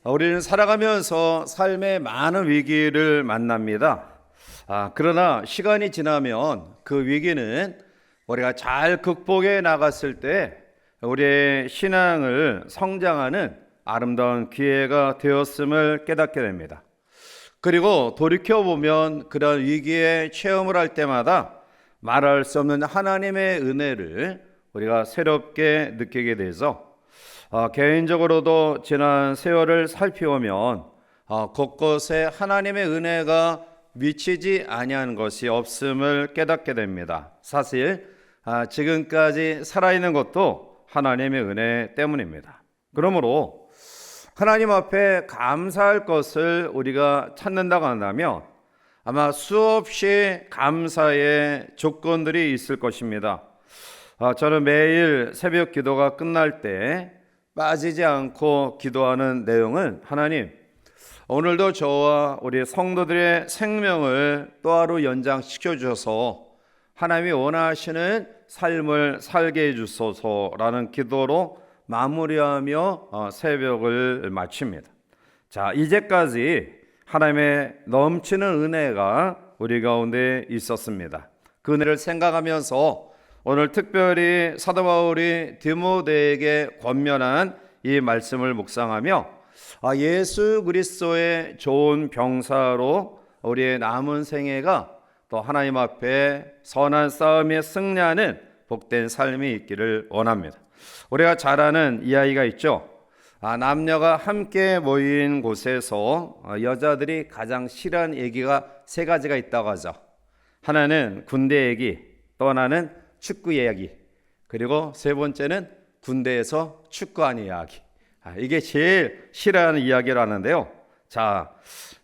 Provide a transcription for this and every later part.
우리는 살아가면서 삶의 많은 위기를 만납니다. 그러나 시간이 지나면 그 위기는 우리가 잘 극복해 나갔을 때 우리의 신앙을 성장하는 아름다운 기회가 되었음을 깨닫게 됩니다. 그리고 돌이켜보면 그런 위기에 체험을 할 때마다 말할 수 없는 하나님의 은혜를 우리가 새롭게 느끼게 돼서 개인적으로도 지난 세월을 살피오면 곳곳에 하나님의 은혜가 미치지 아니한 것이 없음을 깨닫게 됩니다. 사실 지금까지 살아있는 것도 하나님의 은혜 때문입니다. 그러므로 하나님 앞에 감사할 것을 우리가 찾는다고 한다면 아마 수없이 감사의 조건들이 있을 것입니다. 저는 매일 새벽 기도가 끝날 때 빠지지 않고 기도하는 내용은 하나님, 오늘도 저와 우리 성도들의 생명을 또 하루 연장시켜 주셔서 하나님이 원하시는 삶을 살게 해주소서라는 기도로 마무리하며 새벽을 마칩니다. 자, 이제까지 하나님의 넘치는 은혜가 우리 가운데 있었습니다. 그 은혜를 생각하면서 오늘 특별히 사도 바울이 디모데에게 권면한 이 말씀을 묵상하며 예수 그리스도의 좋은 병사로 우리의 남은 생애가 또 하나님 앞에 선한 싸움에 승리하는 복된 삶이 있기를 원합니다. 우리가 잘 아는 이야기가 있죠. 남녀가 함께 모인 곳에서 여자들이 가장 싫어하는 얘기가 세 가지가 있다고 하죠. 하나는 군대 얘기, 또 하나는 축구 이야기, 그리고 세 번째는 군대에서 축구하는 이야기. 이게 제일 싫어하는 이야기라는데요. 자,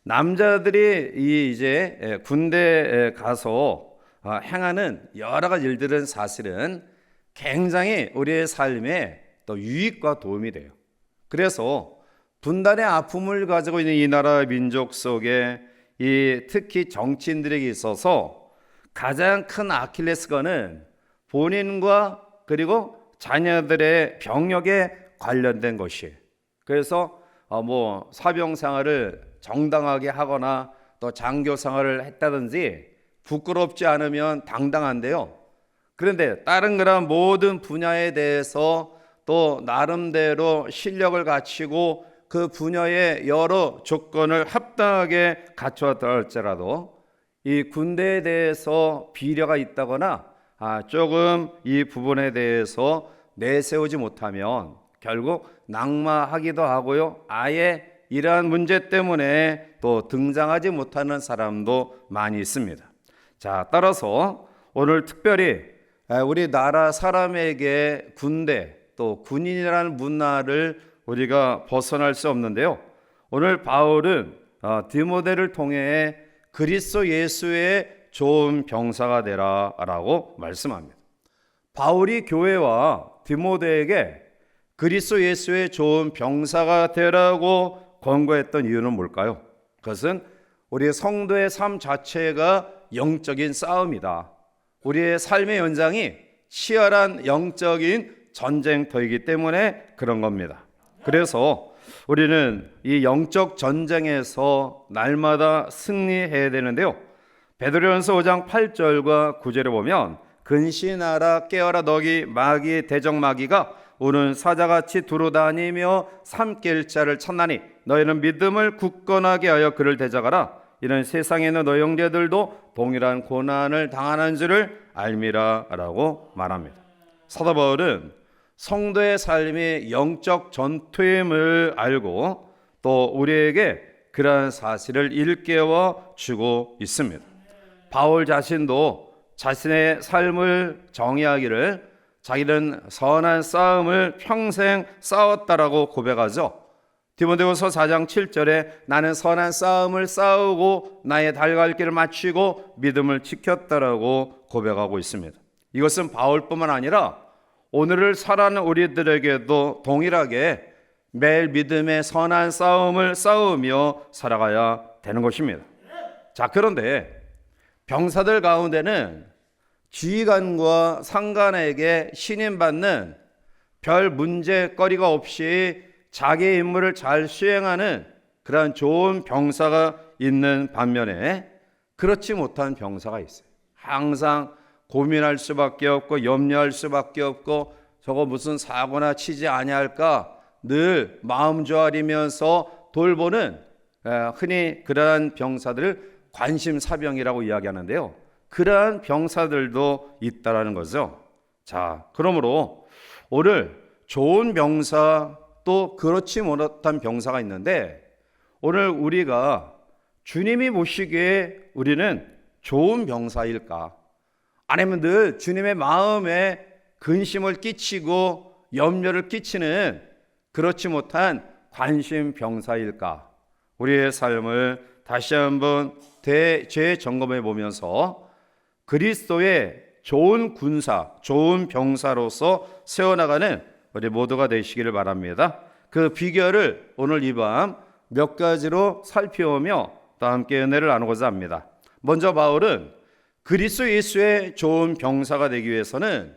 남자들이 이제 군대에 가서 행하는 여러 가지 일들은 사실은 굉장히 우리의 삶에 또 유익과 도움이 돼요. 그래서 분단의 아픔을 가지고 있는 이 나라 민족 속에 특히 정치인들에게 있어서 가장 큰 아킬레스건은 본인과 그리고 자녀들의 병역에 관련된 것이에요. 그래서 사병 생활을 정당하게 하거나 또 장교 생활을 했다든지 부끄럽지 않으면 당당한데요. 그런데 다른 그런 모든 분야에 대해서 또 나름대로 실력을 갖추고 그 분야의 여러 조건을 합당하게 갖추었다 할지라도 이 군대에 대해서 비려가 있다거나 조금 이 부분에 대해서 내세우지 못하면 결국 낙마하기도 하고요. 아예 이러한 문제 때문에 또 등장하지 못하는 사람도 많이 있습니다. 자, 따라서 오늘 특별히 우리 나라 사람에게 군대 또 군인이라는 문화를 우리가 벗어날 수 없는데요. 오늘 바울은 디모데를 통해 그리스도 예수의 좋은 병사가 되라라고 말씀합니다. 바울이 교회와 디모데에게 그리스도 예수의 좋은 병사가 되라고 권고했던 이유는 뭘까요? 그것은 우리 성도의 삶 자체가 영적인 싸움이다. 우리의 삶의 연장이 치열한 영적인 전쟁터이기 때문에 그런 겁니다. 그래서 우리는 이 영적 전쟁에서 날마다 승리해야 되는데요. 베드로전서 5장 8절과 9절에 보면 근신하라 깨어라 너희 마귀 대적 마귀가 우는 사자같이 두루다니며 삼킬 자를 찾나니 너희는 믿음을 굳건하게 하여 그를 대적하라. 이는 세상에 있는 너희 형제들도 동일한 고난을 당하는 줄을 알미라 라고 말합니다. 사도 바울은 성도의 삶이 영적 전투임을 알고 또 우리에게 그러한 사실을 일깨워 주고 있습니다. 바울 자신도 자신의 삶을 정의하기를 자기는 선한 싸움을 평생 싸웠다라고 고백하죠. 디모데후서 4장 7절에 나는 선한 싸움을 싸우고 나의 달갈 길을 마치고 믿음을 지켰다라고 고백하고 있습니다. 이것은 바울뿐만 아니라 오늘을 살아가는 우리들에게도 동일하게 매일 믿음의 선한 싸움을 싸우며 살아가야 되는 것입니다. 자, 그런데 병사들 가운데는 지휘관과 상관에게 신임받는 별 문제거리가 없이 자기의 임무를 잘 수행하는 그러한 좋은 병사가 있는 반면에 그렇지 못한 병사가 있어요. 항상 고민할 수밖에 없고 염려할 수밖에 없고 저거 무슨 사고나 치지 아니할까 늘 마음 조아리면서 돌보는, 흔히 그러한 병사들을 관심사병이라고 이야기하는데요. 그러한 병사들도 있다라는 거죠. 자, 그러므로 오늘 좋은 병사 또 그렇지 못한 병사가 있는데, 오늘 우리가 주님이 보시기에 우리는 좋은 병사일까? 아니면 늘 주님의 마음에 근심을 끼치고 염려를 끼치는 그렇지 못한 관심 병사일까? 우리의 삶을 다시 한번 재점검해 보면서 그리스도의 좋은 군사, 좋은 병사로서 세워나가는 우리 모두가 되시기를 바랍니다. 그 비결을 오늘 이 밤 몇 가지로 살펴보며 또 함께 은혜를 나누고자 합니다. 먼저 바울은 그리스도 예수의 좋은 병사가 되기 위해서는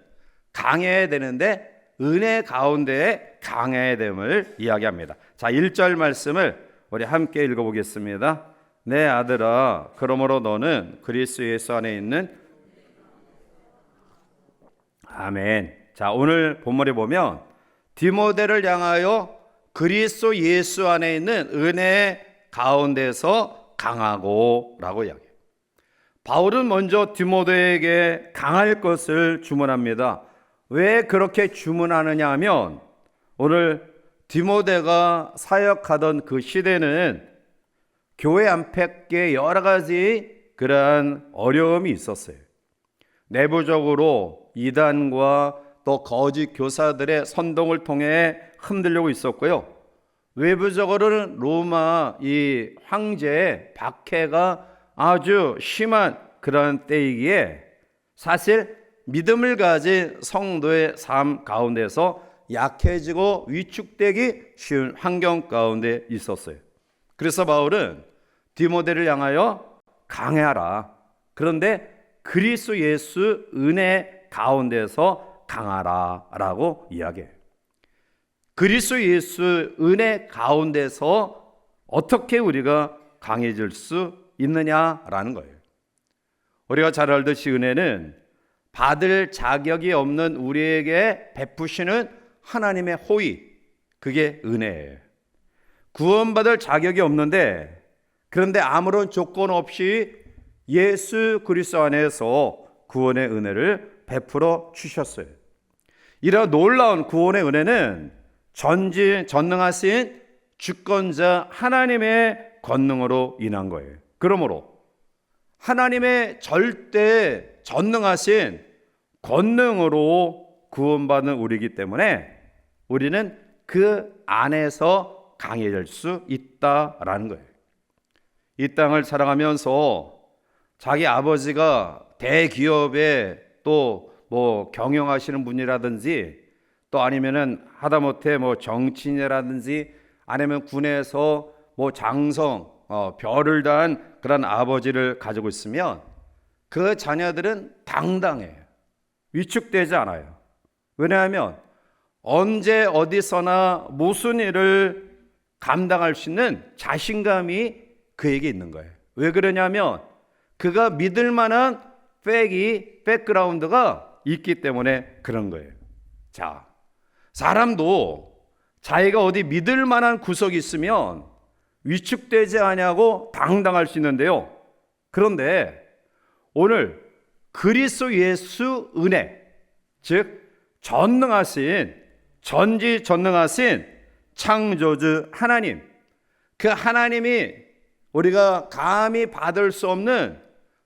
강해야 되는데 은혜 가운데 강해야 됨을 이야기합니다. 자, 1절 말씀을 우리 함께 읽어보겠습니다. 내 아들아, 그러므로 너는 그리스도 예수 안에 있는 아멘. 자, 오늘 본문에 보면 디모데를 향하여 그리스도 예수 안에 있는 은혜 가운데서 강하고 라고 이야기해요. 바울은 먼저 디모데에게 강할 것을 주문합니다. 왜 그렇게 주문하느냐 하면 오늘 디모데가 사역하던 그 시대는 교회 안팎에 여러 가지 그러한 어려움이 있었어요. 내부적으로 이단과 또 거짓 교사들의 선동을 통해 흔들리고 있었고요. 외부적으로는 로마 이 황제의 박해가 아주 심한 그런 때이기에 사실 믿음을 가진 성도의 삶 가운데서 약해지고 위축되기 쉬운 환경 가운데 있었어요. 그래서 바울은 디모데를 향하여 강해하라. 그런데 그리스도 예수 은혜 가운데서 강하라 라고 이야기해요. 그리스도 예수 은혜 가운데서 어떻게 우리가 강해질 수 있느냐라는 거예요. 우리가 잘 알듯이 은혜는 받을 자격이 없는 우리에게 베푸시는 하나님의 호의, 그게 은혜예요. 구원받을 자격이 없는데 그런데 아무런 조건 없이 예수 그리스도 안에서 구원의 은혜를 베풀어 주셨어요. 이런 놀라운 구원의 은혜는 전능하신 주권자 하나님의 권능으로 인한 거예요. 그러므로 하나님의 절대 전능하신 권능으로 구원받는 우리이기 때문에 우리는 그 안에서 강해질 수 있다라는 거예요. 이 땅을 살아가면서 자기 아버지가 대기업에 또 뭐 경영하시는 분이라든지 또 아니면은 하다못해 뭐 정치인이라든지 아니면 군에서 뭐 장성 별을 다한 그런 아버지를 가지고 있으면 그 자녀들은 당당해요. 위축되지 않아요. 왜냐하면 언제 어디서나 무슨 일을 감당할 수 있는 자신감이 그에게 있는 거예요. 왜 그러냐면 그가 믿을 만한 백그라운드가 있기 때문에 그런 거예요. 자, 사람도 자기가 어디 믿을 만한 구석이 있으면 위축되지 아니하고 당당할 수 있는데요. 그런데 오늘 그리스도 예수 은혜, 즉 전능하신 전지전능하신 창조주 하나님, 그 하나님이 우리가 감히 받을 수 없는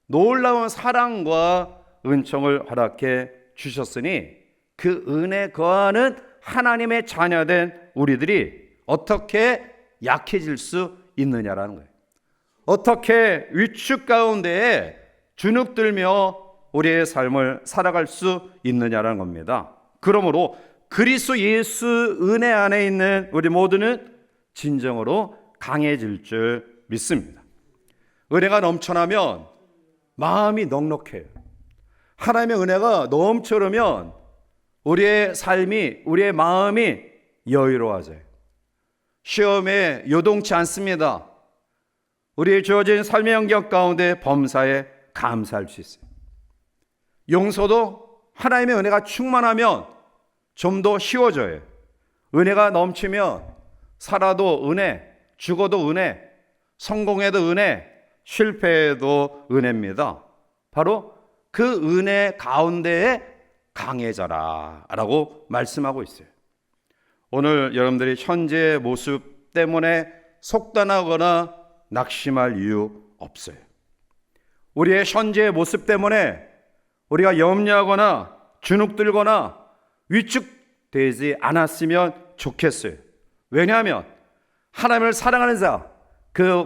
놀라운 사랑과 은총을 허락해 주셨으니 그 은혜 거하는 하나님의 자녀된 우리들이 어떻게 약해질 수 있느냐라는 거예요. 어떻게 위축 가운데에 주눅들며 우리의 삶을 살아갈 수 있느냐라는 겁니다. 그러므로 그리스도 예수 은혜 안에 있는 우리 모두는 진정으로 강해질 줄 믿습니다. 은혜가 넘쳐나면 마음이 넉넉해요. 하나님의 은혜가 넘쳐르면 우리의 삶이, 우리의 마음이 여유로워져요. 시험에 요동치 않습니다. 우리의 주어진 삶의 영역 가운데 범사에 감사할 수 있어요. 용서도 하나님의 은혜가 충만하면 좀 더 쉬워져요. 은혜가 넘치면 살아도 은혜, 죽어도 은혜, 성공해도 은혜, 실패해도 은혜입니다. 바로 그 은혜 가운데에 강해져라 라고 말씀하고 있어요. 오늘 여러분들이 현재의 모습 때문에 속단하거나 낙심할 이유 없어요. 우리의 현재의 모습 때문에 우리가 염려하거나 주눅들거나 위축되지 않았으면 좋겠어요. 왜냐하면 하나님을 사랑하는 자,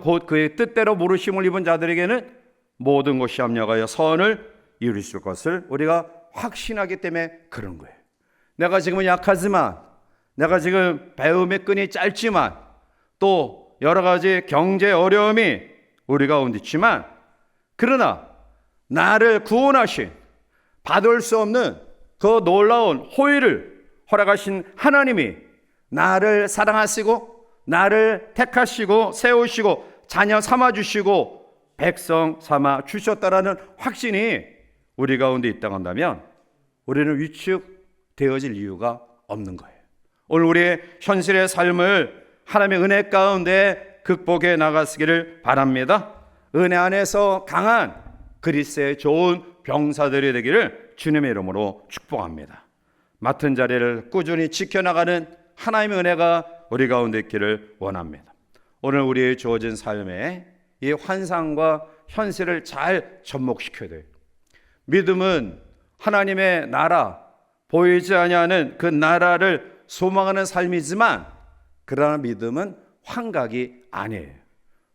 곧 그의 뜻대로 부르심을 입은 자들에게는 모든 것이 합력하여 선을 이루실 것을 우리가 확신하기 때문에 그런 거예요. 내가 지금은 약하지만, 내가 지금 배움의 끈이 짧지만, 또 여러 가지 경제 어려움이 우리 가운데 있지만, 그러나 나를 구원하신, 받을 수 없는 그 놀라운 호의를 허락하신 하나님이 나를 사랑하시고 나를 택하시고 세우시고 자녀 삼아주시고 백성 삼아 주셨다라는 확신이 우리 가운데 있다고 한다면 우리는 위축되어질 이유가 없는 거예요. 오늘 우리의 현실의 삶을 하나님의 은혜 가운데 극복해 나가시기를 바랍니다. 은혜 안에서 강한 그리스도의 좋은 병사들이 되기를 주님의 이름으로 축복합니다. 맡은 자리를 꾸준히 지켜나가는 하나님의 은혜가 우리 가운데 있기를 원합니다. 오늘 우리의 주어진 삶에 이 환상과 현실을 잘 접목시켜야 돼요. 믿음은 하나님의 나라, 보이지 아니하는 그 나라를 소망하는 삶이지만, 그러나 믿음은 환각이 아니에요.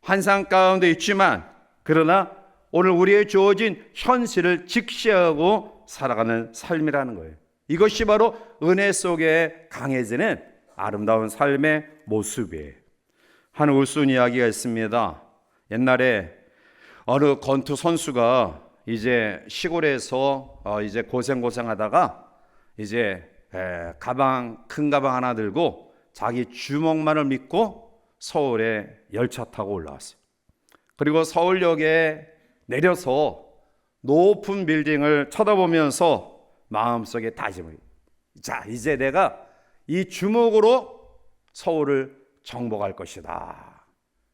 환상 가운데 있지만, 그러나 오늘 우리의 주어진 현실을 직시하고 살아가는 삶이라는 거예요. 이것이 바로 은혜 속에 강해지는 아름다운 삶의 모습이에요. 한 웃픈 이야기가 있습니다. 옛날에 어느 권투 선수가 이제 시골에서 이제 고생하다가 이제 큰 가방 하나 들고 자기 주먹만을 믿고 서울에 열차 타고 올라왔어요. 그리고 서울역에 내려서 높은 빌딩을 쳐다보면서 마음속에 다짐을, 자, 이제 내가 이 주먹으로 서울을 정복할 것이다.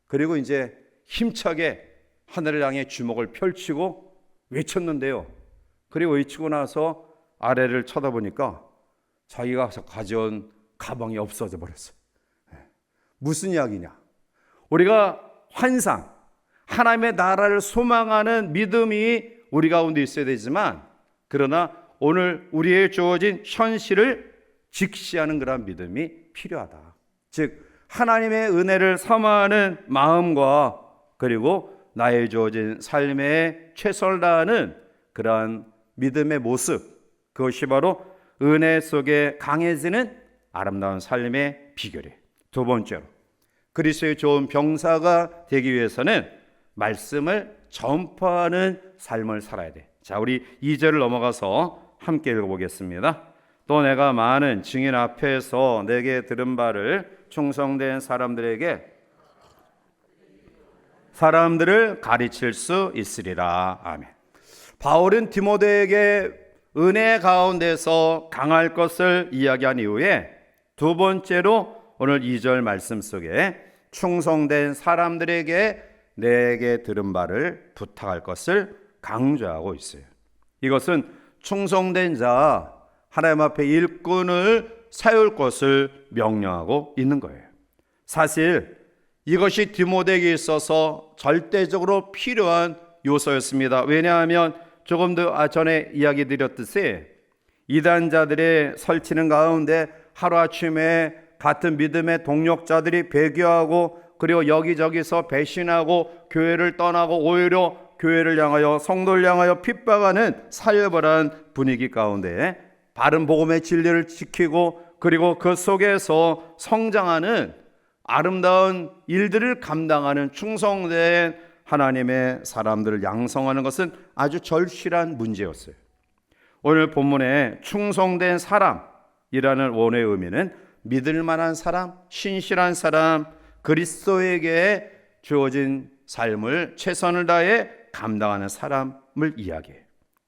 그리고 이제 힘차게 하늘을 향해 주먹을 펼치고 외쳤는데요. 그리고 외치고 나서 아래를 쳐다보니까 자기가 가져온 가방이 없어져 버렸어요. 무슨 이야기냐? 우리가 환상, 하나님의 나라를 소망하는 믿음이 우리 가운데 있어야 되지만, 그러나 오늘 우리의 주어진 현실을 직시하는 그런 믿음이 필요하다. 즉 하나님의 은혜를 사모하는 마음과 그리고 나의 주어진 삶에 최선을 다하는 그러한 믿음의 모습, 그것이 바로 은혜 속에 강해지는 아름다운 삶의 비결이에요. 두 번째로, 그리스도의 좋은 병사가 되기 위해서는 말씀을 전파하는 삶을 살아야 돼. 자, 우리 2절을 넘어가서 함께 읽어보겠습니다. 또 내가 많은 증인 앞에서 내게 들은 바를 충성된 사람들을 가르칠 수 있으리라. 아멘. 바울은 디모데에게 은혜 가운데서 강할 것을 이야기한 이후에 두 번째로 오늘 2절 말씀 속에 충성된 사람들에게 내게 들은 바를 부탁할 것을 강조하고 있어요. 이것은 충성된 자, 하나님 앞에 일꾼을 세울 것을 명령하고 있는 거예요. 사실 이것이 디모데에게 있어서 절대적으로 필요한 요소였습니다. 왜냐하면 조금 더 전에 이야기 드렸듯이 이단자들의 설치는 가운데 하루아침에 같은 믿음의 동력자들이 배교하고 그리고 여기저기서 배신하고 교회를 떠나고 오히려 교회를 향하여 성도를 향하여 핍박하는 살벌한 분위기 가운데 바른 복음의 진리를 지키고 그리고 그 속에서 성장하는 아름다운 일들을 감당하는 충성된 하나님의 사람들을 양성하는 것은 아주 절실한 문제였어요. 오늘 본문에 충성된 사람이라는 원어의 의미는 믿을 만한 사람, 신실한 사람, 그리스도에게 주어진 삶을 최선을 다해 감당하는 사람을 이야기해요.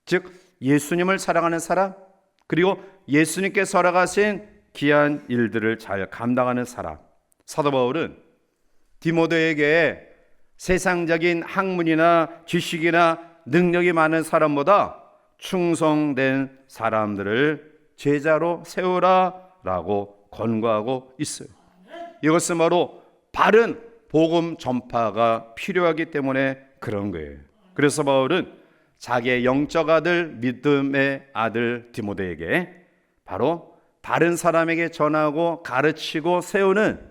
즉 예수님을 사랑하는 사람, 그리고 예수님께서 허락하신 귀한 일들을 잘 감당하는 사람. 사도 바울은 디모데에게 세상적인 학문이나 지식이나 능력이 많은 사람보다 충성된 사람들을 제자로 세우라라고 권고하고 있어요. 이것은 바로 바른 복음 전파가 필요하기 때문에 그런 거예요. 그래서 바울은 자기의 영적 아들, 믿음의 아들 디모데에게 바로 다른 사람에게 전하고 가르치고 세우는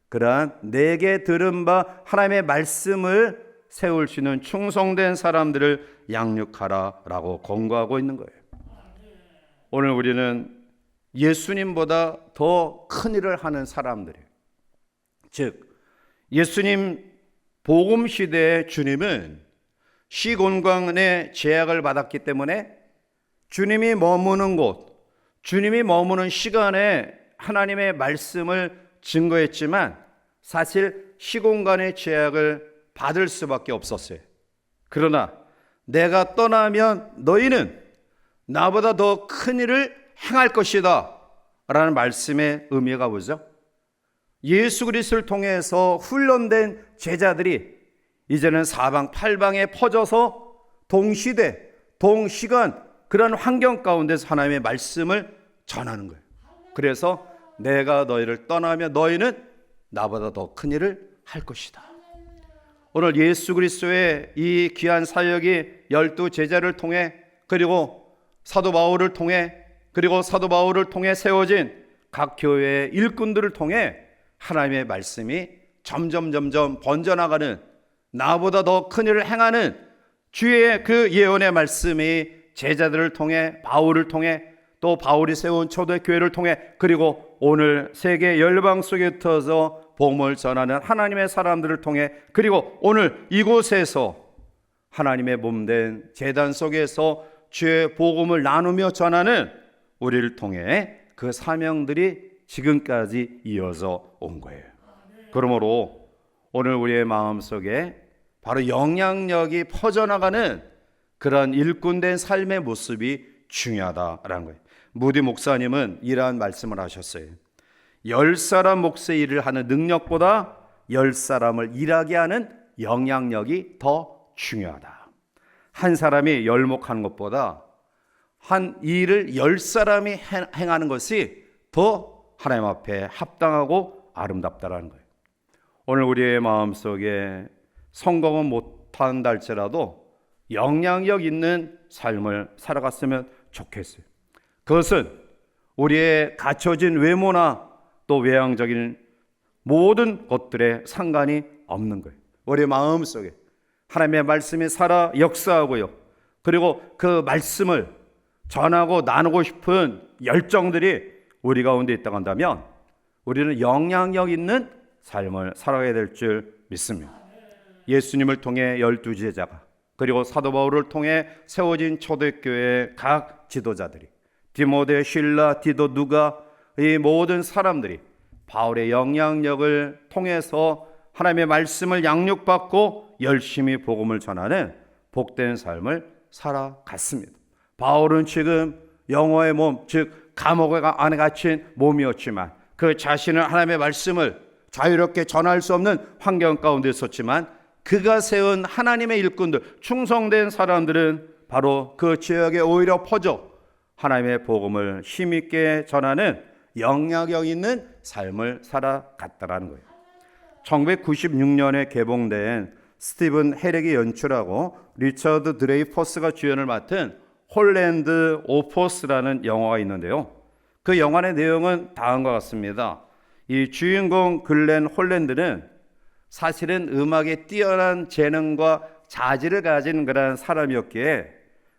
그러한 내게 들은 바 하나님의 말씀을 세울 수 있는 충성된 사람들을 양육하라라고 권고하고 있는 거예요. 오늘 우리는 예수님보다 더 큰 일을 하는 사람들이에요. 즉 예수님 복음 시대의 주님은 시공간의 제약을 받았기 때문에 주님이 머무는 곳, 주님이 머무는 시간에 하나님의 말씀을 증거했지만 사실 시공간의 제약을 받을 수밖에 없었어요. 그러나 내가 떠나면 너희는 나보다 더 큰 일을 행할 것이다 라는 말씀의 의미가 뭐죠? 예수 그리스도를 통해서 훈련된 제자들이 이제는 사방 팔방에 퍼져서 동시대, 동시간 그런 환경 가운데서 하나님의 말씀을 전하는 거예요. 그래서 내가 너희를 떠나면 너희는 나보다 더 큰 일을 할 것이다. 오늘 예수 그리스도의 이 귀한 사역이 12 제자를 통해 그리고 사도 바울을 통해 그리고 사도 바울을 통해 세워진 각 교회의 일꾼들을 통해 하나님의 말씀이 점점 번져나가는 나보다 더 큰 일을 행하는 주의 그 예언의 말씀이 제자들을 통해 바울을 통해 또 바울이 세운 초대교회를 통해 그리고 오늘 세계 열방 속에 터서 복음을 전하는 하나님의 사람들을 통해 그리고 오늘 이곳에서 하나님의 몸된 제단 속에서 주의 복음을 나누며 전하는 우리를 통해 그 사명들이 지금까지 이어져 온 거예요. 그러므로 오늘 우리의 마음속에 바로 영향력이 퍼져나가는 그런 일꾼된 삶의 모습이 중요하다라는 거예요. 무디 목사님은 이러한 말씀을 하셨어요. 10사람 몫의 일을 하는 능력보다 10사람을 일하게 하는 영향력이 더 중요하다. 한 사람이 열목하는 것보다 한 일을 10사람이 행하는 것이 더 하나님 앞에 합당하고 아름답다라는 거예요. 오늘 우리의 마음속에 성공은 못한다 할지라도 영향력 있는 삶을 살아갔으면 좋겠어요. 그것은 우리의 갖춰진 외모나 또 외향적인 모든 것들에 상관이 없는 거예요. 우리의 마음속에 하나님의 말씀이 살아 역사하고요. 그리고 그 말씀을 전하고 나누고 싶은 열정들이 우리 가운데 있다고 한다면 우리는 영향력 있는 삶을 살아야 될 줄 믿습니다. 예수님을 통해 12 제자가 그리고 사도 바울을 통해 세워진 초대교회의 각 지도자들이 디모데, 실라, 디도, 누가 이 모든 사람들이 바울의 영향력을 통해서 하나님의 말씀을 양육받고 열심히 복음을 전하는 복된 삶을 살아갔습니다. 바울은 지금 영어의 몸, 즉 감옥 안에 갇힌 몸이었지만 그 자신은 하나님의 말씀을 자유롭게 전할 수 없는 환경 가운데 있었지만 그가 세운 하나님의 일꾼들, 충성된 사람들은 바로 그 지역에 오히려 퍼져 하나님의 복음을 힘있게 전하는 영향력 있는 삶을 살아갔다라는 거예요. 1996년에 개봉된 스티븐 헤렉이 연출하고 리처드 드레이퍼스가 주연을 맡은 홀랜드 오포스라는 영화가 있는데요. 그 영화의 내용은 다음과 같습니다. 이 주인공 글렌 홀랜드는 사실은 음악에 뛰어난 재능과 자질을 가진 그런 사람이었기에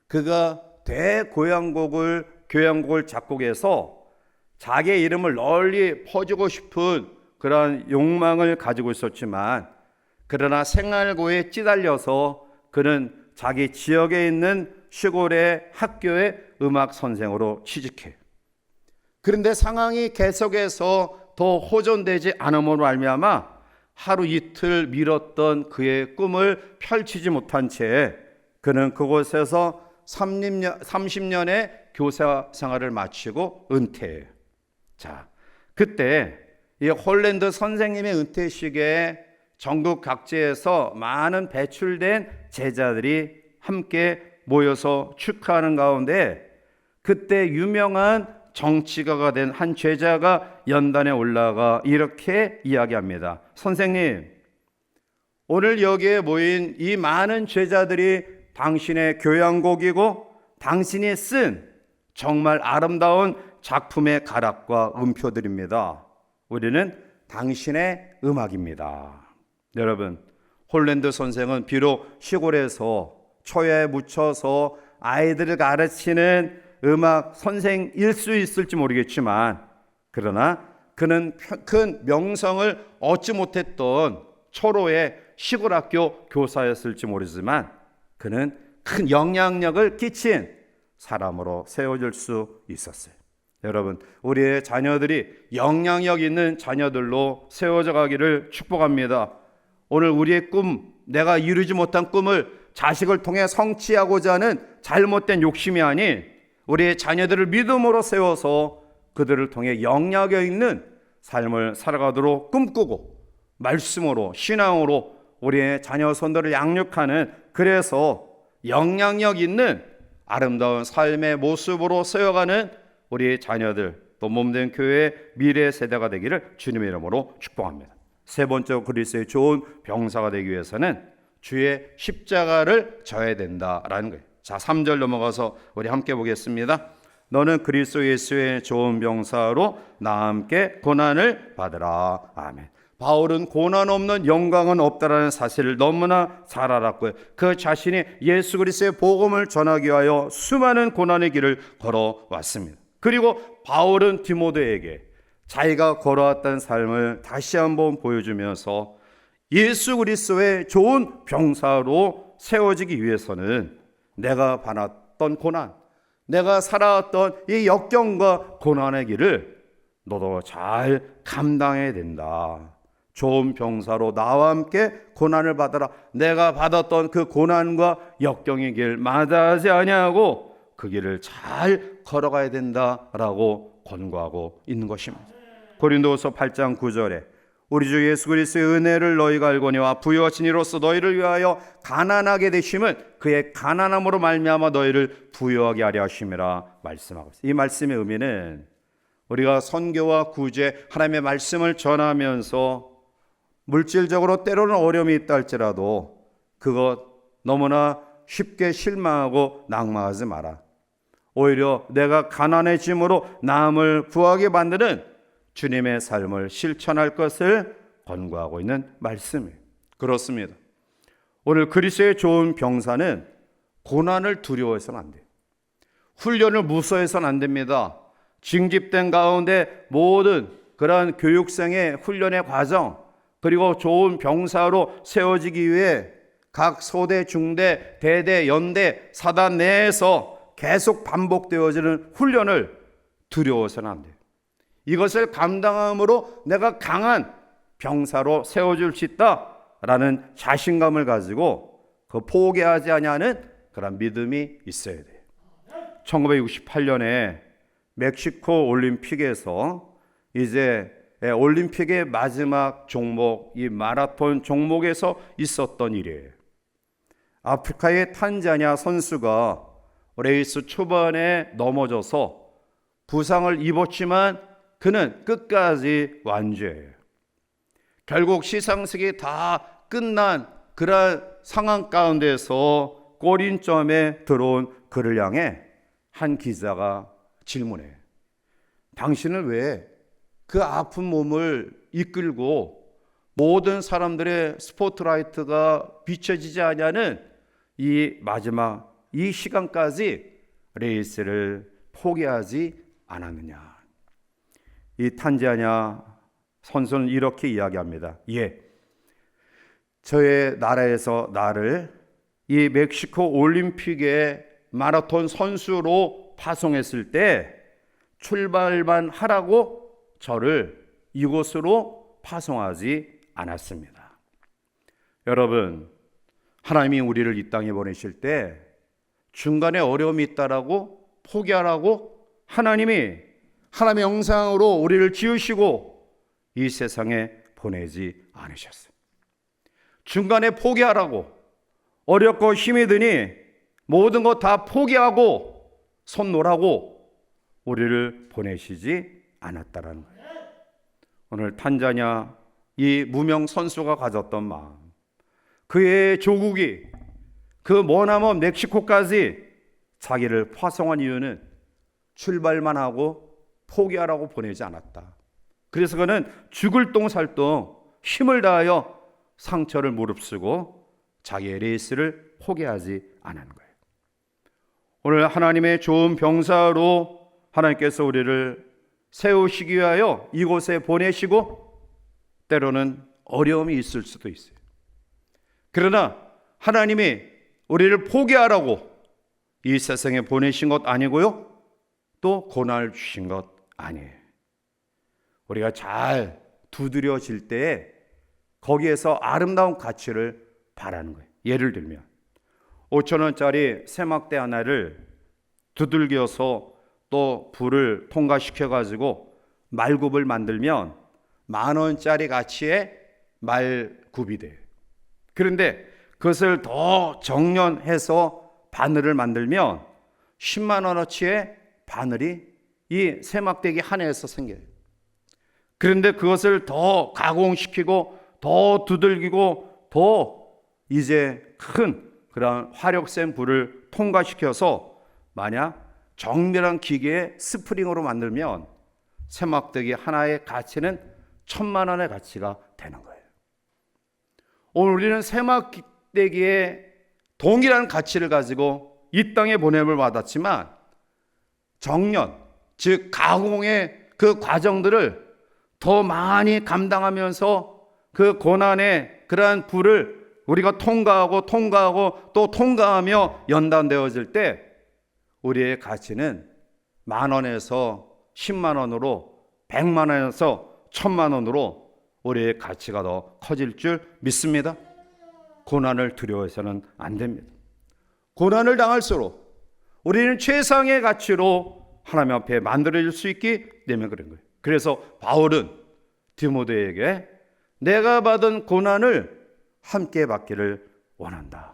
그가 대교향곡을 작곡해서 자기의 이름을 널리 퍼주고 싶은 그런 욕망을 가지고 있었지만 그러나 생활고에 찌달려서 그는 자기 지역에 있는 시골의 학교의 음악 선생으로 취직해. 그런데 상황이 계속해서 더 호전되지 않음으로 말미암아 하루 이틀 미뤘던 그의 꿈을 펼치지 못한 채 그는 그곳에서 30년의 교사 생활을 마치고 은퇴해요. 자, 그때 이 홀랜드 선생님의 은퇴식에 전국 각지에서 많은 배출된 제자들이 함께 모여서 축하하는 가운데 그때 유명한 정치가가 된 한 제자가 연단에 올라가 이렇게 이야기합니다. 선생님, 오늘 여기에 모인 이 많은 제자들이 당신의 교향곡이고 당신이 쓴 정말 아름다운 작품의 가락과 음표들입니다. 우리는 당신의 음악입니다. 여러분, 홀랜드 선생은 비록 시골에서 초야에 묻혀서 아이들을 가르치는 음악 선생일 수 있을지 모르겠지만 그러나 그는 큰 명성을 얻지 못했던 초로의 시골 학교 교사였을지 모르지만 그는 큰 영향력을 끼친 사람으로 세워질 수 있었어요. 여러분, 우리의 자녀들이 영향력 있는 자녀들로 세워져 가기를 축복합니다. 오늘 우리의 꿈, 내가 이루지 못한 꿈을 자식을 통해 성취하고자 하는 잘못된 욕심이 아닌 우리의 자녀들을 믿음으로 세워서 그들을 통해 영향력 있는 삶을 살아가도록 꿈꾸고 말씀으로 신앙으로 우리의 자녀 손들을 양육하는, 그래서 영향력 있는 아름다운 삶의 모습으로 세워가는 우리 자녀들, 또 몸된 교회의 미래 세대가 되기를 주님의 이름으로 축복합니다. 세 번째, 그리스도의 좋은 병사가 되기 위해서는 주의 십자가를 져야 된다라는 거예요. 자, 3절 넘어가서 우리 함께 보겠습니다. 너는 그리스도 예수의 좋은 병사로 나와 함께 고난을 받으라. 아멘. 바울은 고난 없는 영광은 없다라는 사실을 너무나 잘 알았고요. 그 자신이 예수 그리스도의 복음을 전하기 위하여 수많은 고난의 길을 걸어왔습니다. 그리고 바울은 디모데에게 자기가 걸어왔던 삶을 다시 한번 보여주면서 예수 그리스도의 좋은 병사로 세워지기 위해서는 내가 받았던 고난, 내가 살아왔던 이 역경과 고난의 길을 너도 잘 감당해야 된다. 좋은 병사로 나와 함께 고난을 받아라. 내가 받았던 그 고난과 역경의 길 마다하지 아니하고 그 길을 잘 걸어가야 된다라고 권고하고 있는 것입니다. 고린도후서 8장 9절에 우리 주 예수 그리스도의 은혜를 너희가 알거니와 부유하신 이로써 너희를 위하여 가난하게 되심은 그의 가난함으로 말미암아 너희를 부유하게 하려 하심이라 말씀하고 있습니다. 이 말씀의 의미는 우리가 선교와 구제, 하나님의 말씀을 전하면서 물질적으로 때로는 어려움이 있다 할지라도 그것 너무나 쉽게 실망하고 낙망하지 마라. 오히려 내가 가난해짐으로 남을 부하게 만드는 주님의 삶을 실천할 것을 권고하고 있는 말씀이에요. 그렇습니다. 오늘 그리스도의 좋은 병사는 고난을 두려워해서는 안 돼요. 훈련을 무서워해서는 안 됩니다. 징집된 가운데 모든 그러한 교육생의 훈련의 과정, 그리고 좋은 병사로 세워지기 위해 각 소대, 중대, 대대, 연대, 사단 내에서 계속 반복되어지는 훈련을 두려워서는 안 돼요. 이것을 감당함으로 내가 강한 병사로 세워줄 수 있다라는 자신감을 가지고 그 포기하지 아니하는 그런 믿음이 있어야 돼요. 1968년에 멕시코 올림픽에서 이제 올림픽의 마지막 종목, 이 마라톤 종목에서 있었던 일이에요. 아프리카의 탄자니아 선수가 레이스 초반에 넘어져서 부상을 입었지만 그는 끝까지 완주해요. 결국 시상식이 다 끝난 그런 상황 가운데서 골인점에 들어온 그를 향해 한 기자가 질문해요. 당신은 왜 그 아픈 몸을 이끌고 모든 사람들의 스포트라이트가 비춰지지 않냐는 이 마지막 이 시간까지 레이스를 포기하지 않았느냐. 이 탄자니아 선수는 이렇게 이야기합니다. 예, 저의 나라에서 나를 이 멕시코 올림픽의 마라톤 선수로 파송했을 때 출발만 하라고 저를 이곳으로 파송하지 않았습니다. 여러분, 하나님이 우리를 이 땅에 보내실 때 중간에 어려움이 있다라고 포기하라고 하나님의 형상으로 우리를 지으시고 이 세상에 보내지 않으셨어요. 중간에 포기하라고, 어렵고 힘이 드니 모든 것 다 포기하고 손 놓으라고 우리를 보내시지 않았다라는 거예요. 오늘 탄자니아 이 무명 선수가 가졌던 마음, 그의 조국이 그 머나먼 멕시코까지 자기를 파송한 이유는 출발만 하고 포기하라고 보내지 않았다. 그래서 그는 죽을 똥살똥 힘을 다하여 상처를 무릅쓰고 자기의 레이스를 포기하지 않은 거예요. 오늘 하나님의 좋은 병사로 하나님께서 우리를 세우시기 위하여 이곳에 보내시고 때로는 어려움이 있을 수도 있어요. 그러나 하나님이 우리를 포기하라고 이 세상에 보내신 것 아니고요, 또 고난을 주신 것 아니에요. 우리가 잘 두드려질 때에 거기에서 아름다운 가치를 바라는 거예요. 예를 들면 5,000원짜리 세막대 하나를 두들겨서 또 불을 통과시켜 가지고 말굽을 만들면 10,000원짜리 가치의 말굽이 돼요. 그런데 그것을 더 정련해서 바늘을 만들면 10만 원어치의 바늘이 이 세막대기 하나에서 생겨요. 그런데 그것을 더 가공시키고 더 두들기고 더 이제 큰 그런 화력센 불을 통과시켜서 만약 정밀한 기계의 스프링으로 만들면 세막대기 하나의 가치는 1,000만 원의 가치가 되는 거예요. 오늘 우리는 세막대기의 동일한 가치를 가지고 이 땅에 보냄을 받았지만 정련, 즉 가공의 그 과정들을 더 많이 감당하면서 그 고난의 그러한 불을 우리가 통과하고 또 통과하며 연단되어질 때 우리의 가치는 10,000원에서 10만 원으로 100만 원에서 1,000만 원으로 우리의 가치가 더 커질 줄 믿습니다. 고난을 두려워해서는 안 됩니다. 고난을 당할수록 우리는 최상의 가치로 하나님 앞에 만들어질 수 있기 때문에 그런 거예요. 그래서 바울은 디모데에게 내가 받은 고난을 함께 받기를 원한다.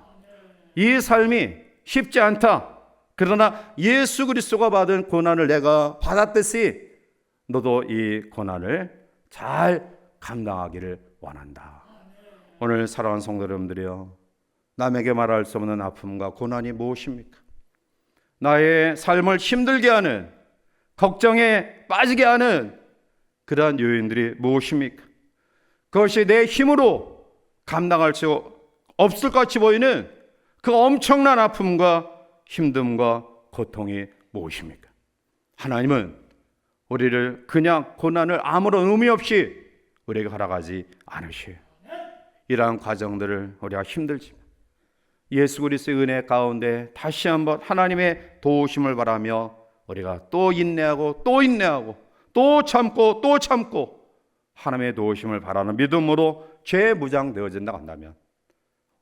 이 삶이 쉽지 않다. 그러나 예수 그리스도가 받은 고난을 내가 받았듯이 너도 이 고난을 잘 감당하기를 원한다. 오늘 사랑하는 성도 여러분들이요, 남에게 말할 수 없는 아픔과 고난이 무엇입니까? 나의 삶을 힘들게 하는, 걱정에 빠지게 하는 그러한 요인들이 무엇입니까? 그것이 내 힘으로 감당할 수 없을 것 같이 보이는 그 엄청난 아픔과 힘듦과 고통이 무엇입니까? 하나님은 우리를 그냥 고난을 아무런 의미 없이 우리에게 허락하지 않으셔요. 이러한 과정들을 우리가 힘들지만 예수 그리스도의 은혜 가운데 다시 한번 하나님의 도우심을 바라며 우리가 또 인내하고 또 참고 하나님의 도우심을 바라는 믿음으로 죄 무장되어진다 한다면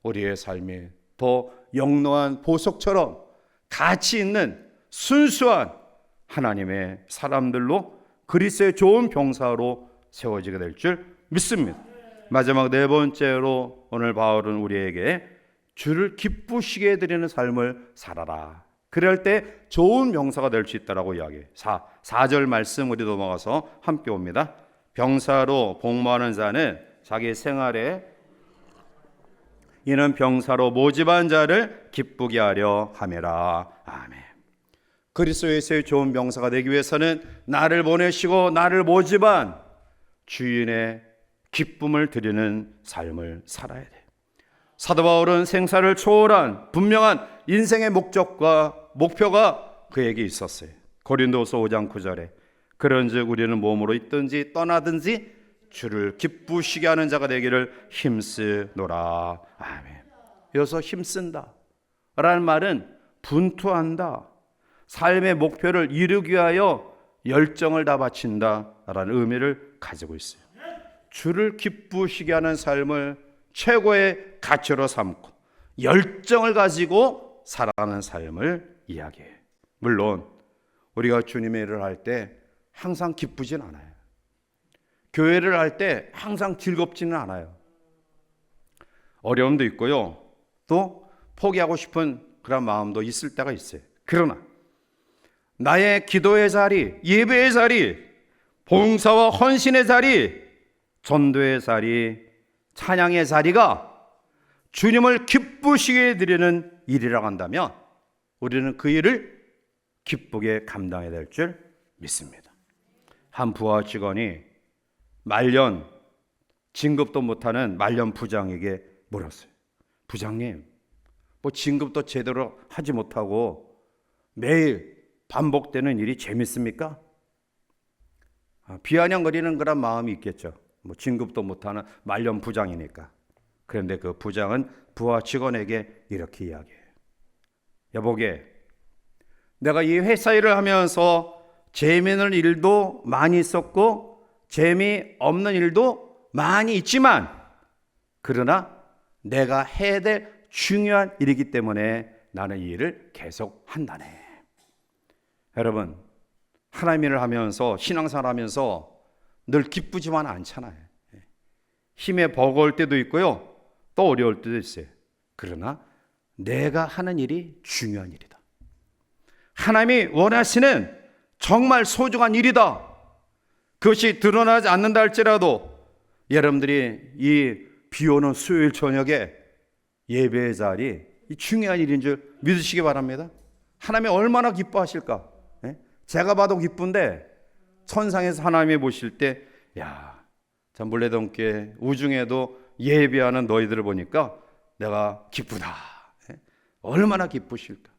우리의 삶이 더 영롱한 보석처럼 가치 있는 순수한 하나님의 사람들로 그리스도의 좋은 병사로 세워지게 될 줄 믿습니다. 마지막 네 번째로 오늘 바울은 우리에게 주를 기쁘시게 해드리는 삶을 살아라. 그럴 때 좋은 병사가 될 수 있다라고 이야기해요. 4절 말씀 우리 넘어가서 함께 옵니다. 병사로 복무하는 자는 자기 생활에 이는 병사로 모집한 자를 기쁘게 하려 함이라. 아멘. 그리스도에서의 좋은 병사가 되기 위해서는 나를 보내시고 나를 모집한 주인의 기쁨을 드리는 삶을 살아야 돼. 사도 바울은 생사를 초월한 분명한 인생의 목적과 목표가 그에게 있었어요. 고린도서 5장 9절에 그런즉 우리는 몸으로 있든지 떠나든지 주를 기쁘시게 하는 자가 되기를 힘쓰노라. 아멘. 여기서 힘쓴다 라는 말은 분투한다, 삶의 목표를 이루기 위하여 열정을 다 바친다라는 의미를 가지고 있어요. 주를 기쁘시게 하는 삶을 최고의 가치로 삼고 열정을 가지고 살아가는 삶을 이야기해요. 물론 우리가 주님의 일을 할 때 항상 기쁘진 않아요. 교회를 할 때 항상 즐겁지는 않아요. 어려움도 있고요. 또 포기하고 싶은 그런 마음도 있을 때가 있어요. 그러나 나의 기도의 자리, 예배의 자리, 봉사와 헌신의 자리, 전도의 자리, 찬양의 자리가 주님을 기쁘시게 드리는 일이라고 한다면 우리는 그 일을 기쁘게 감당해야 될 줄 믿습니다. 한 부하 직원이 말년 진급도 못하는 말년 부장에게 물었어요. 부장님, 뭐 진급도 제대로 하지 못하고 매일 반복되는 일이 재밌습니까? 비아냥거리는 그런 마음이 있겠죠. 뭐 진급도 못하는 말년 부장이니까. 그런데 그 부장은 부하 직원에게 이렇게 이야기해요. 여보게, 내가 이 회사 일을 하면서 재미있는 일도 많이 있었고 재미없는 일도 많이 있지만 그러나 내가 해야 될 중요한 일이기 때문에 나는 이 일을 계속 한다네. 여러분, 하나님 일을 하면서 신앙생활 하면서 늘 기쁘지만 않잖아요. 힘에 버거울 때도 있고요. 또 어려울 때도 있어요. 그러나 내가 하는 일이 중요한 일이다. 하나님이 원하시는 정말 소중한 일이다. 그것이 드러나지 않는다 할지라도 여러분들이 이 비오는 수요일 저녁에 예배의 자리, 이 중요한 일인 줄 믿으시기 바랍니다. 하나님이 얼마나 기뻐하실까? 제가 봐도 기쁜데 천상에서 하나님이 보실 때, 야, 참 물레동교회 우중에도 예배하는 너희들을 보니까 내가 기쁘다. 얼마나 기쁘실까?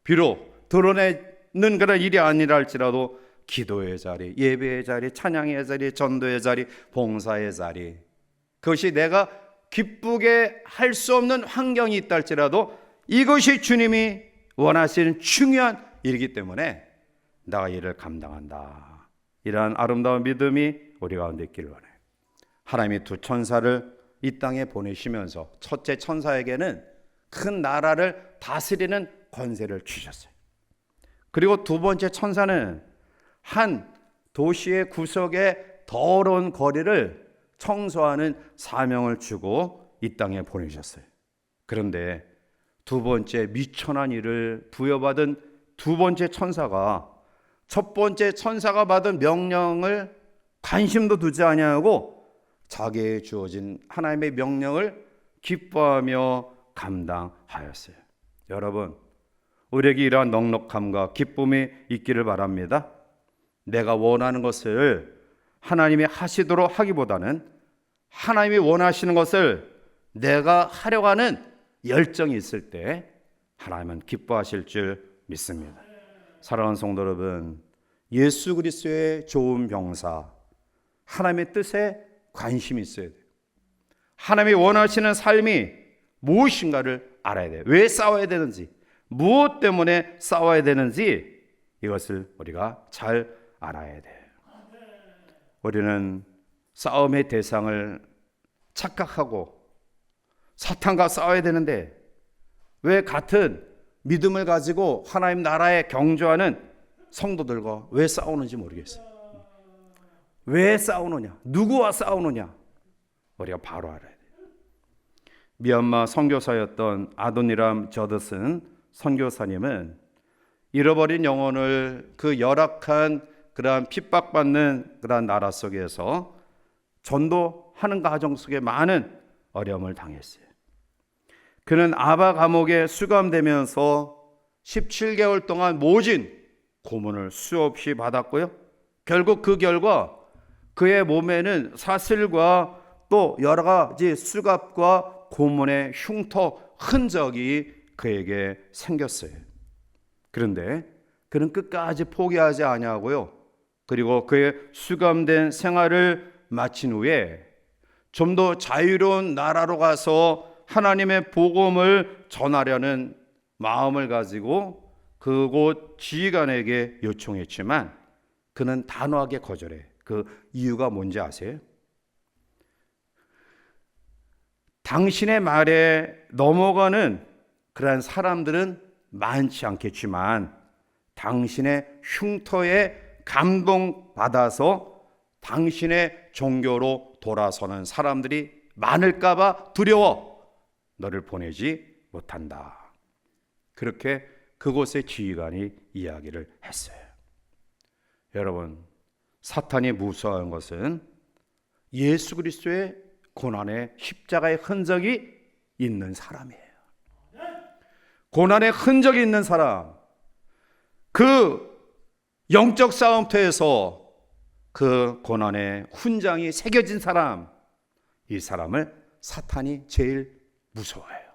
비록 드러내는 그런 일이 아니라 할지라도 기도의 자리, 예배의 자리, 찬양의 자리, 전도의 자리, 봉사의 자리, 그것이 내가 기쁘게 할 수 없는 환경이 있다 할지라도 이것이 주님이 원하시는 중요한 일이기 때문에 내가 이를 감당한다. 이러한 아름다운 믿음이 우리 가운데 있기를 원해요. 하나님이 두 천사를 이 땅에 보내시면서 첫째 천사에게는 큰 나라를 다스리는 권세를 주셨어요. 그리고 두 번째 천사는 한 도시의 구석에 더러운 거리를 청소하는 사명을 주고 이 땅에 보내셨어요. 그런데 두 번째 미천한 일을 부여받은 두 번째 천사가 첫 번째 천사가 받은 명령을 관심도 두지 아니하고 자기에게 주어진 하나님의 명령을 기뻐하며 감당하였어요. 여러분, 우리에게 이러한 넉넉함과 기쁨이 있기를 바랍니다. 내가 원하는 것을 하나님이 하시도록 하기보다는 하나님이 원하시는 것을 내가 하려고 하는 열정이 있을 때 하나님은 기뻐하실 줄 믿습니다. 사랑하는 성도 여러분, 예수 그리스도의 좋은 병사, 하나님의 뜻에 관심이 있어야 돼요. 하나님이 원하시는 삶이 무엇인가를 알아야 돼요. 왜 싸워야 되는지, 무엇 때문에 싸워야 되는지 이것을 우리가 잘 알아야 돼요. 우리는 싸움의 대상을 착각하고 사탄과 싸워야 되는데 왜 같은 믿음을 가지고 하나님 나라에 경주하는 성도들과 왜 싸우는지 모르겠어요. 왜 싸우느냐? 누구와 싸우느냐? 우리가 바로 알아야 돼요. 미얀마 선교사였던 아도니람 저드슨 선교사님은 잃어버린 영혼을 그 열악한 그러한 핍박받는 그러한 나라 속에서 전도하는 가정 속에 많은 어려움을 당했어요. 그는 아바 감옥에 수감되면서 17개월 동안 모진 고문을 수없이 받았고요. 결국 그 결과 그의 몸에는 사슬과 또 여러 가지 수갑과 고문의 흉터 흔적이 그에게 생겼어요. 그런데 그는 끝까지 포기하지 아니하고요. 그리고 그의 수감된 생활을 마친 후에 좀 더 자유로운 나라로 가서 하나님의 복음을 전하려는 마음을 가지고 그곳 지휘관에게 요청했지만 그는 단호하게 거절해. 그 이유가 뭔지 아세요? 당신의 말에 넘어가는 그러한 사람들은 많지 않겠지만 당신의 흉터에 감동받아서 당신의 종교로 돌아서는 사람들이 많을까 봐 두려워 너를 보내지 못한다. 그렇게 그곳의 지휘관이 이야기를 했어요. 여러분, 사탄이 무서워하는 것은 예수 그리스도의 고난의 십자가의 흔적이 있는 사람이에요. 고난의 흔적이 있는 사람, 그 영적 싸움터에서 그 고난의 훈장이 새겨진 사람, 이 사람을 사탄이 제일 무서워해요.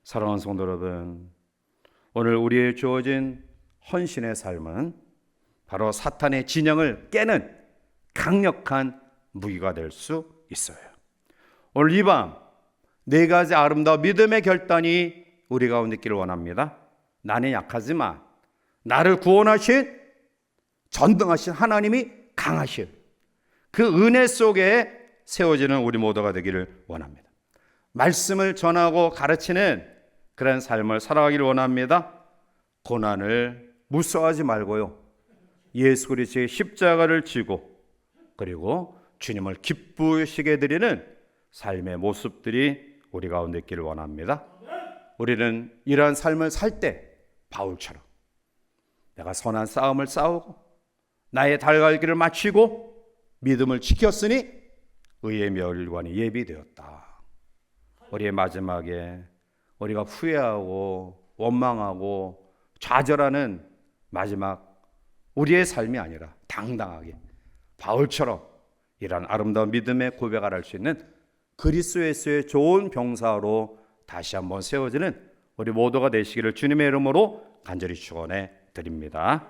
사랑하는 성도 여러분, 오늘 우리의 주어진 헌신의 삶은 바로 사탄의 진영을 깨는 강력한 무기가 될 수 있어요. 오늘 이 밤 네 가지 아름다운 믿음의 결단이 우리 가운데 있기를 원합니다. 나는 약하지만 나를 구원하신 전능하신 하나님이 강하신 그 은혜 속에 세워지는 우리 모두가 되기를 원합니다. 말씀을 전하고 가르치는 그런 삶을 살아가기를 원합니다. 고난을 무서워하지 말고요, 예수 그리스도의 십자가를 지고 그리고 주님을 기쁘시게 드리는 삶의 모습들이 우리 가운데 있기를 원합니다. 우리는 이러한 삶을 살 때 바울처럼 내가 선한 싸움을 싸우고 나의 달갈기를 마치고 믿음을 지켰으니 의의 멸관이 예비되었다. 우리의 마지막에 우리가 후회하고 원망하고 좌절하는 마지막 우리의 삶이 아니라 당당하게 바울처럼 이러한 아름다운 믿음의 고백을 할 수 있는 그리스도 예수의 좋은 병사로 다시 한번 세워지는 우리 모두가 되시기를 주님의 이름으로 간절히 축원해 드립니다.